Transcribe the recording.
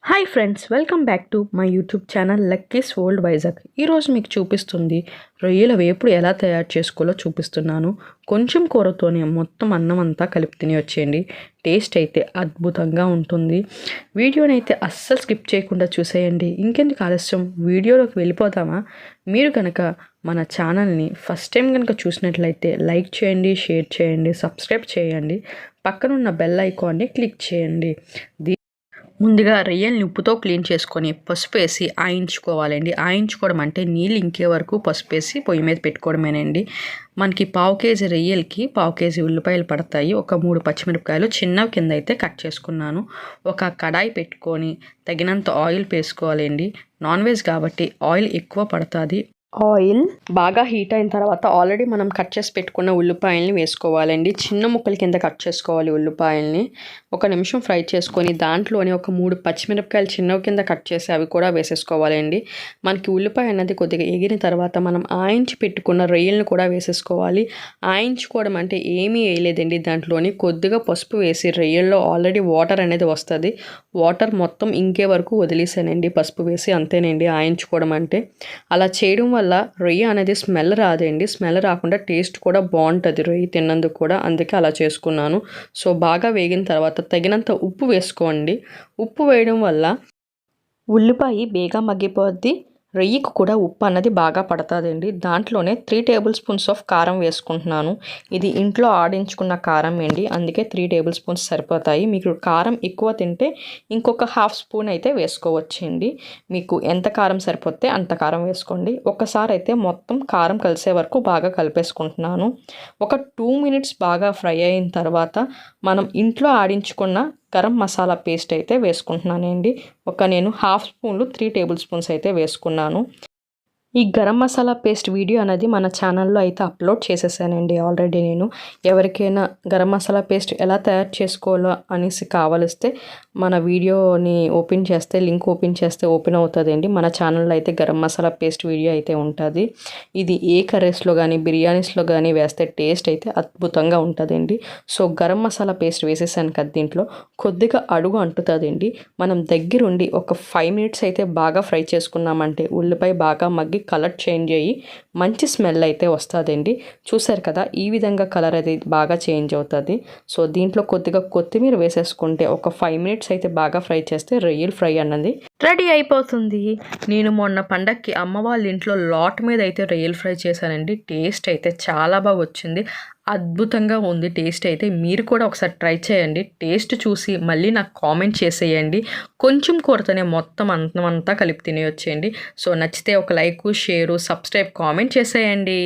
Hi friends, welcome back to my YouTube channel Lucky's world Vizag. ఈరోజు మీకు చూపిస్తుంది రొయ్యల వేపుడు ఎలా తయారు చేసుకోవాలో చూపిస్తున్నాను. కొంచెం కూరతోనే మొత్తం అన్నం అంతా కలిపి తిని వచ్చేయండి. టేస్ట్ అయితే అద్భుతంగా ఉంటుంది. వీడియోని అయితే అస్సలు స్కిప్ చేయకుండా చూసేయండి. ఇంకెందుకు ఆలస్యం, వీడియోలోకి వెళ్ళిపోదామా? మీరు కనుక మన ఛానల్ని ఫస్ట్ టైం కనుక చూసినట్లయితే లైక్ చేయండి, షేర్ చేయండి, సబ్స్క్రైబ్ చేయండి, పక్కనున్న బెల్ ఐకాన్ని క్లిక్ చేయండి. ముందుగా రొయ్యల్ని ఉప్పుతో క్లీన్ చేసుకొని పసుపు వేసి ఆయించుకోవాలండి. ఆయించుకోవడం అంటే నీళ్ళు ఇంకే వరకు పసుపు వేసి పొయ్యి మీద పెట్టుకోవడమేనండి. మనకి పావు కేజీ రొయ్యలకి పావు కేజీ ఉల్లిపాయలు పడతాయి. ఒక 3 పచ్చిమిరపకాయలు చిన్నవి కింద అయితే కట్ చేసుకున్నాను. ఒక కడాయి పెట్టుకొని తగినంత ఆయిల్ వేసుకోవాలండి. నాన్ వెజ్ కాబట్టి ఆయిల్ ఎక్కువ పడుతుంది. ఆయిల్ బాగా హీట్ అయిన తర్వాత ఆల్రెడీ మనం కట్ చేసి పెట్టుకున్న ఉల్లిపాయల్ని వేసుకోవాలండి. చిన్న ముక్కల కింద కట్ చేసుకోవాలి ఉల్లిపాయల్ని. 1 నిమిషం ఫ్రై చేసుకొని దాంట్లోనే ఒక 3 పచ్చిమిరపకాయలు చిన్నవి కింద కట్ చేసి అవి కూడా వేసేసుకోవాలండి. మనకి ఉల్లిపాయ అన్నది కొద్దిగా ఎగిరిన తర్వాత మనం ఆయించి పెట్టుకున్న రొయ్యలను కూడా వేసేసుకోవాలి. ఆయించుకోవడం అంటే ఏమీ వేయలేదండి. దాంట్లోని కొద్దిగా పసుపు వేసి రొయ్యల్లో ఆల్రెడీ వాటర్ అనేది వస్తుంది. వాటర్ మొత్తం ఇంకే వరకు వదిలేసానండి పసుపు వేసి. అంతేనండి ఆయించుకోవడం అంటే. అలా చేయడం వల్ల రొయ్య అనేది స్మెల్ రాదండి. స్మెల్ రాకుండా టేస్ట్ కూడా బాగుంటుంది రొయ్య తిన్నందుకు కూడా. అందుకే అలా చేసుకున్నాను. సో బాగా వేగిన తర్వాత తగినంత ఉప్పు వేసుకోండి. ఉప్పు వేయడం వల్ల ఉల్లిపాయ బేగా మగ్గిపోద్ది. రొయ్యకు కూడా ఉప్పు అన్నది బాగా పడుతుందండి. దాంట్లోనే 3 టేబుల్ స్పూన్స్ ఆఫ్ కారం వేసుకుంటున్నాను. ఇది ఇంట్లో ఆడించుకున్న కారం అండి, అందుకే 3 టేబుల్ స్పూన్స్ సరిపోతాయి. మీకు కారం ఎక్కువ తింటే ఇంకొక హాఫ్ స్పూన్ అయితే వేసుకోవచ్చండి. మీకు ఎంత కారం సరిపోతే అంత కారం వేసుకోండి. ఒకసారి అయితే మొత్తం కారం కలిసే వరకు బాగా కలిపేసుకుంటున్నాను. ఒక 2 మినిట్స్ బాగా ఫ్రై అయిన తర్వాత మనం ఇంట్లో ఆడించుకున్న గరం మసాలా పేస్ట్ అయితే వేసుకుంటున్నానండి. నేను హాఫ్ స్పూన్లు 3 టేబుల్ స్పూన్స్ అయితే వేసుకున్నాను. ఈ గరం మసాలా పేస్ట్ వీడియో అనేది మన ఛానల్లో అయితే అప్లోడ్ చేసేసానండి ఆల్రెడీ. నేను ఎవరికైనా గరం మసాలా పేస్ట్ ఎలా తయారు చేసుకోవాలో అనేసి కావలిస్తే మన వీడియోని ఓపెన్ చేస్తే, లింక్ ఓపెన్ చేస్తే ఓపెన్ అవుతుందండి. మన ఛానల్లో అయితే గరం మసాలా పేస్ట్ వీడియో అయితే ఉంటుంది. ఇది ఏ కర్రీస్లో కానీ బిర్యానీస్లో కానీ వేస్తే టేస్ట్ అయితే అద్భుతంగా ఉంటుందండి. సో గరం మసాలా పేస్ట్ వేసేసాను కదా, దీంట్లో కొద్దిగా అడుగు అంటుతుందండి. మనం దగ్గరుండి ఒక 5 మినిట్స్ అయితే బాగా ఫ్రై చేసుకున్నామంటే ఉల్లిపాయ బాగా మగ్గి కలర్ చేంజ్ అయ్యి మంచి స్మెల్ అయితే వస్తుందండి. చూసారు కదా, ఈ విధంగా కలర్ అది బాగా చేంజ్ అవుతుంది. సో దీంట్లో కొద్దిగా కొత్తిమీర వేసేసుకుంటే ఒక 5 మినిట్స్ అయితే బాగా ఫ్రై చేస్తే రొయ్యల ఫ్రై అన్నది రెడీ అయిపోతుంది. నేను మొన్న పండక్కి అమ్మ వాళ్ళ ఇంట్లో లాట్ మీద అయితే రొయ్యల ఫ్రై చేశానండి. టేస్ట్ అయితే చాలా బాగా వచ్చింది. అద్భుతంగా ఉంది టేస్ట్ అయితే. మీరు కూడా ఒకసారి ట్రై చేయండి. టేస్ట్ చూసి మళ్ళీ నాకు కామెంట్ చేసేయండి. కొంచెం కూరతోనే మొత్తం అంతా కలిపి తినేయొచ్చేయండి. సో నచ్చితే ఒక లైక్, షేరు, సబ్స్క్రైబ్, కామెంట్ చేసేయండి.